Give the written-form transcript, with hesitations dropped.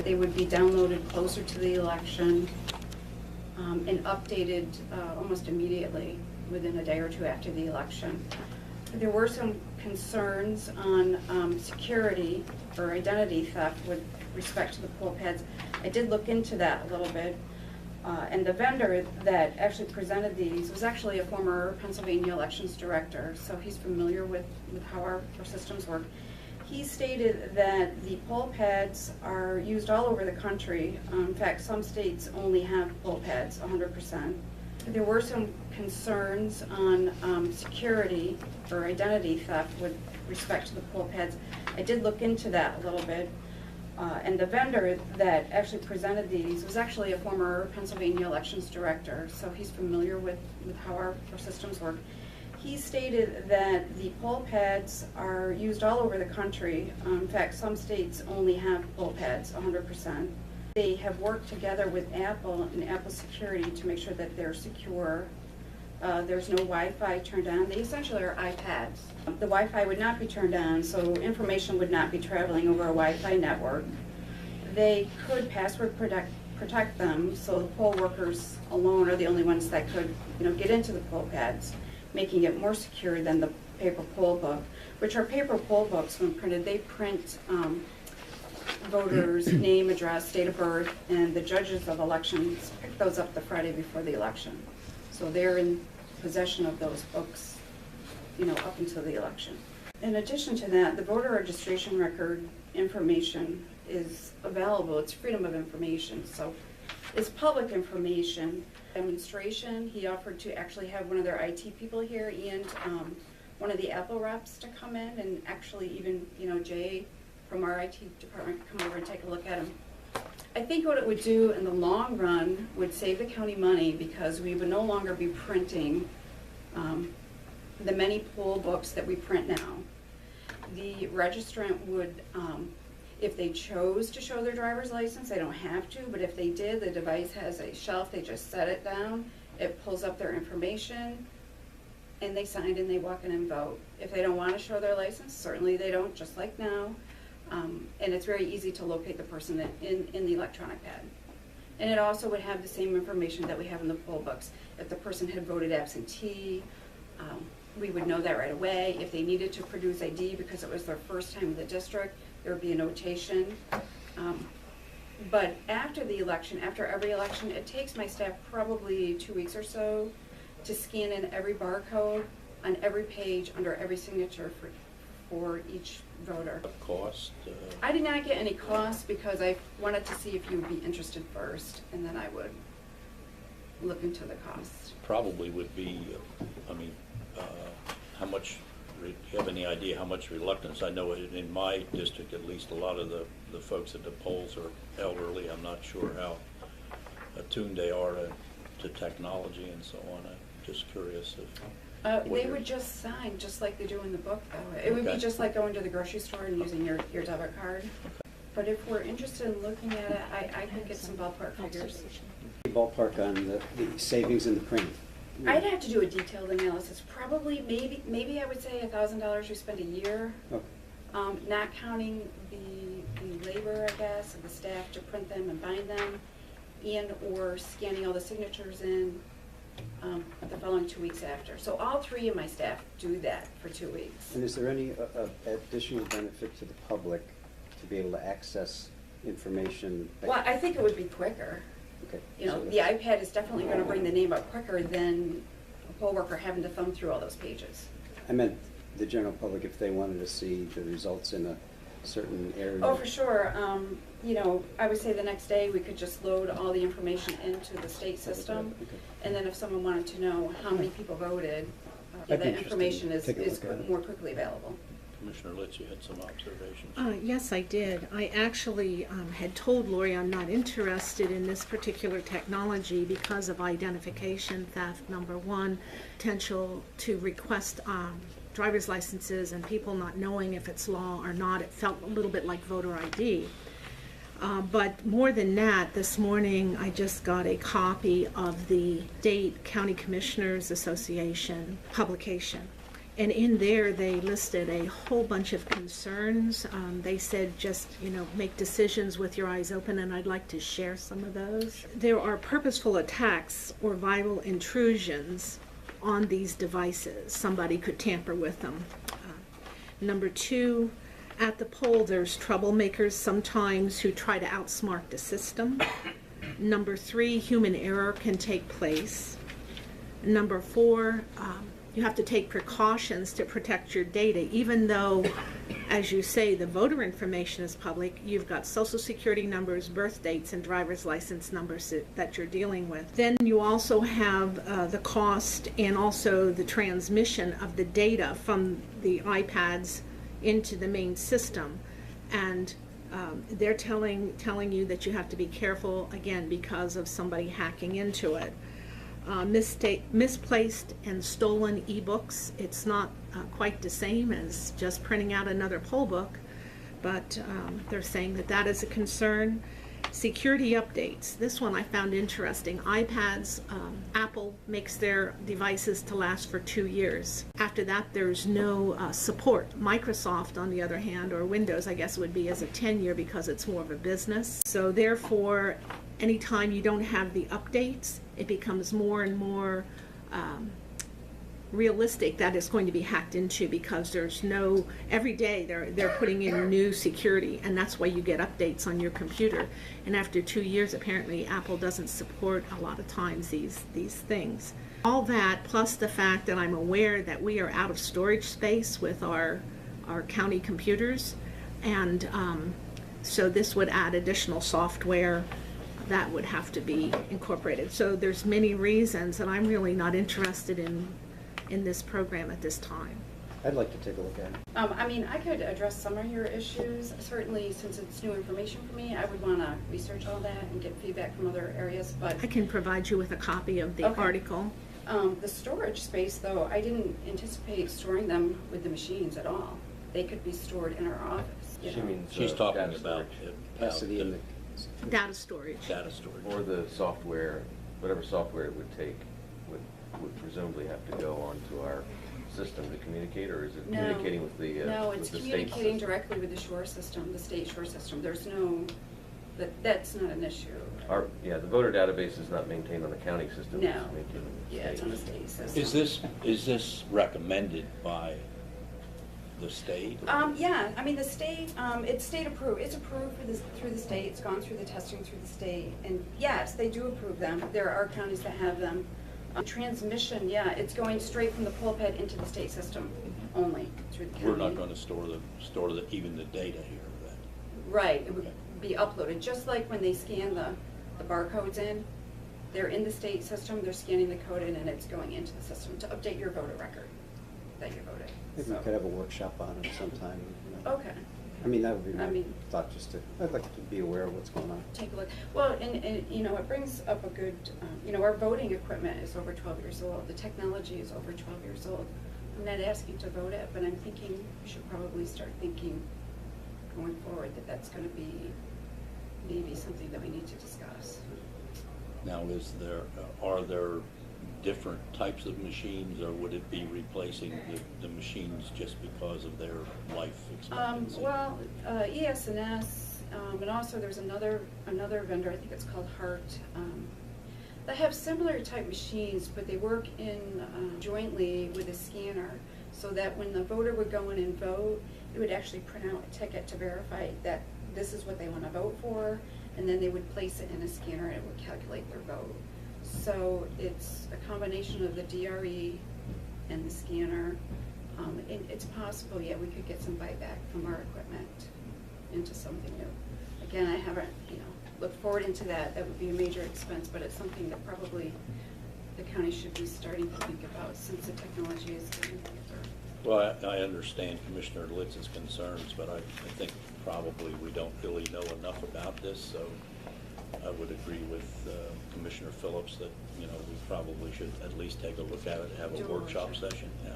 they would be downloaded closer to the election and updated almost immediately within a day or two after the election. There were some concerns on security or identity theft with respect to the poll pads. I did look into that a little bit, and the vendor that actually presented these was actually a former Pennsylvania elections director, so he's familiar with how our systems work. He stated that the poll pads are used all over the country. In fact, some states only have poll pads 100%. There were some concerns on security or identity theft with respect to the poll pads. I did look into that a little bit, and the vendor that actually presented these was actually a former Pennsylvania elections director, so he's familiar with how our systems work. He stated that the poll pads are used all over the country. In fact, some states only have poll pads 100%. They have worked together with Apple and Apple Security to make sure that they're secure. There's no Wi-Fi turned on. They essentially are iPads. The Wi-Fi would not be turned on, so information would not be traveling over a Wi-Fi network. They could password protect them, so the poll workers alone are the only ones that could, get into the poll pads, making it more secure than the paper poll book, which are paper poll books. When printed, they print voters' name, address, date of birth, and the judges of elections pick those up the Friday before the election. So they're in possession of those books, up until the election. In addition to that, the voter registration record information is available. It's freedom of information, so it's public information. Demonstration, he offered to actually have one of their IT people here and one of the Apple reps to come in, and actually even, Jay from our IT department could come over and take a look at them. I think what it would do in the long run would save the county money, because we would no longer be printing the many poll books that we print now. The registrant would, if they chose to show their driver's license, they don't have to, but if they did, the device has a shelf, they just set it down, it pulls up their information, and they signed and they walk in and vote. If they don't want to show their license, certainly they don't, just like now. And it's very easy to locate the person in the electronic pad. And it also would have the same information that we have in the poll books. If the person had voted absentee, we would know that right away. If they needed to produce ID because it was their first time in the district, there would be a notation. But after the election, after every election, it takes my staff probably 2 weeks or so to scan in every barcode on every page under every signature for each voter. What cost? I did not get any costs because I wanted to see if you would be interested first, and then I would look into the cost. Probably would be, how much, do you have any idea how much reluctance? I know in my district, at least, a lot of the folks at the polls are elderly. I'm not sure how attuned they are to technology and so on. I'm just curious if... They would just sign, just like they do in the book, though. It would be just like going to the grocery store and using your debit card. Okay. But if we're interested in looking at it, I could get some ballpark figures. Ballpark on the savings in the print. I'd have to do a detailed analysis. Probably, maybe I would say $1,000 we spend a year, not counting the labor, I guess, of the staff to print them and bind them, and or scanning all the signatures in the following 2 weeks after. So all three of my staff do that for 2 weeks. And is there any additional benefit to the public to be able to access information? Well, I think it would be quicker. Okay. The iPad is definitely going to bring the name up quicker than a poll worker having to thumb through all those pages. I meant the general public, if they wanted to see the results in a certain area. Oh, for sure. I would say the next day we could just load all the information into the state system, and then if someone wanted to know how many people voted, that information is more quickly available. Commissioner Litz, you had some observations. Yes, I did. I actually had told Lori I'm not interested in this particular technology because of identification theft, number one, potential to request driver's licenses and people not knowing if it's law or not. It felt a little bit like voter ID. But more than that, this morning I just got a copy of the State County Commissioners Association publication. And in there, they listed a whole bunch of concerns. They said just, make decisions with your eyes open, and I'd like to share some of those. There are purposeful attacks or viral intrusions on these devices. Somebody could tamper with them. Number 2, at the poll, there's troublemakers sometimes who try to outsmart the system. Number 3, human error can take place. Number 4, you have to take precautions to protect your data, even though, as you say, the voter information is public. You've got social security numbers, birth dates, and driver's license numbers that you're dealing with. Then you also have the cost and also the transmission of the data from the iPads into the main system. And they're telling you that you have to be careful, again, because of somebody hacking into it. Misplaced and stolen ebooks. It's not quite the same as just printing out another poll book, but they're saying that is a concern. Security updates. This one I found interesting. iPads, Apple makes their devices to last for 2 years. After that, there's no support. Microsoft, on the other hand, or Windows, I guess would be as a 10-year because it's more of a business. So therefore, anytime you don't have the updates, it becomes more and more realistic that it's going to be hacked into, because there's no, every day they're putting in new security, and that's why you get updates on your computer. And after 2 years, apparently Apple doesn't support a lot of times these things. All that, plus the fact that I'm aware that we are out of storage space with our county computers, and so this would add additional software that would have to be incorporated. So there's many reasons, and I'm really not interested in this program at this time. I'd like to take a look at it. I could address some of your issues. Certainly, since it's new information for me, I would want to research all that and get feedback from other areas, but... I can provide you with a copy of the article. The storage space, though, I didn't anticipate storing them with the machines at all. They could be stored in our office. She means She's talking data about storage. Capacity in the Data storage. data storage. Or the software, whatever software it would take, would presumably have to go onto our system to communicate, or is it No. communicating with the No, with it's the state communicating system? directly with the shore system, the state shore system. There's no, that's not an issue. The voter database is not maintained on the county system. No. It's maintained on the Yeah, it's on the state system. Is this recommended by the state? The state, it's state approved. It's approved through the state. It's gone through the testing through the state. And yes, they do approve them. There are counties that have them. Transmission, it's going straight from the pulpit into the state system only through the county. We're not going to store even the data here, then? Right, it would be uploaded, just like when they scan the barcodes in. They're in the state system, they're scanning the code in, and it's going into the system to update your voter record that you voted. Maybe we could have a workshop on it sometime. Okay. That would be my I thought, I'd like to be aware of what's going on. Take a look. Well, and it brings up a good, our voting equipment is over 12 years old. The technology is over 12 years old. I'm not asking to vote it, but I'm thinking we should probably start thinking going forward that that's going to be maybe something that we need to discuss. Now, are there different types of machines, or would it be replacing the machines just because of their life expectancy? ES&S, and also there's another vendor, I think it's called Hart, that have similar type machines, but they work in jointly with a scanner, so that when the voter would go in and vote, it would actually print out a ticket to verify that this is what they want to vote for, and then they would place it in a scanner and it would calculate their vote. So it's a combination of the DRE and the scanner. And it's possible, we could get some buyback from our equipment into something new. Again, I haven't, looked forward into that. That would be a major expense, but it's something that probably the county should be starting to think about, since the technology is getting better. Well, I understand Commissioner Litz's concerns, but I think probably we don't really know enough about this, so I would agree with Commissioner Phillips that, we probably should at least take a look at it, have Do a a workshop workshop. session. Yeah.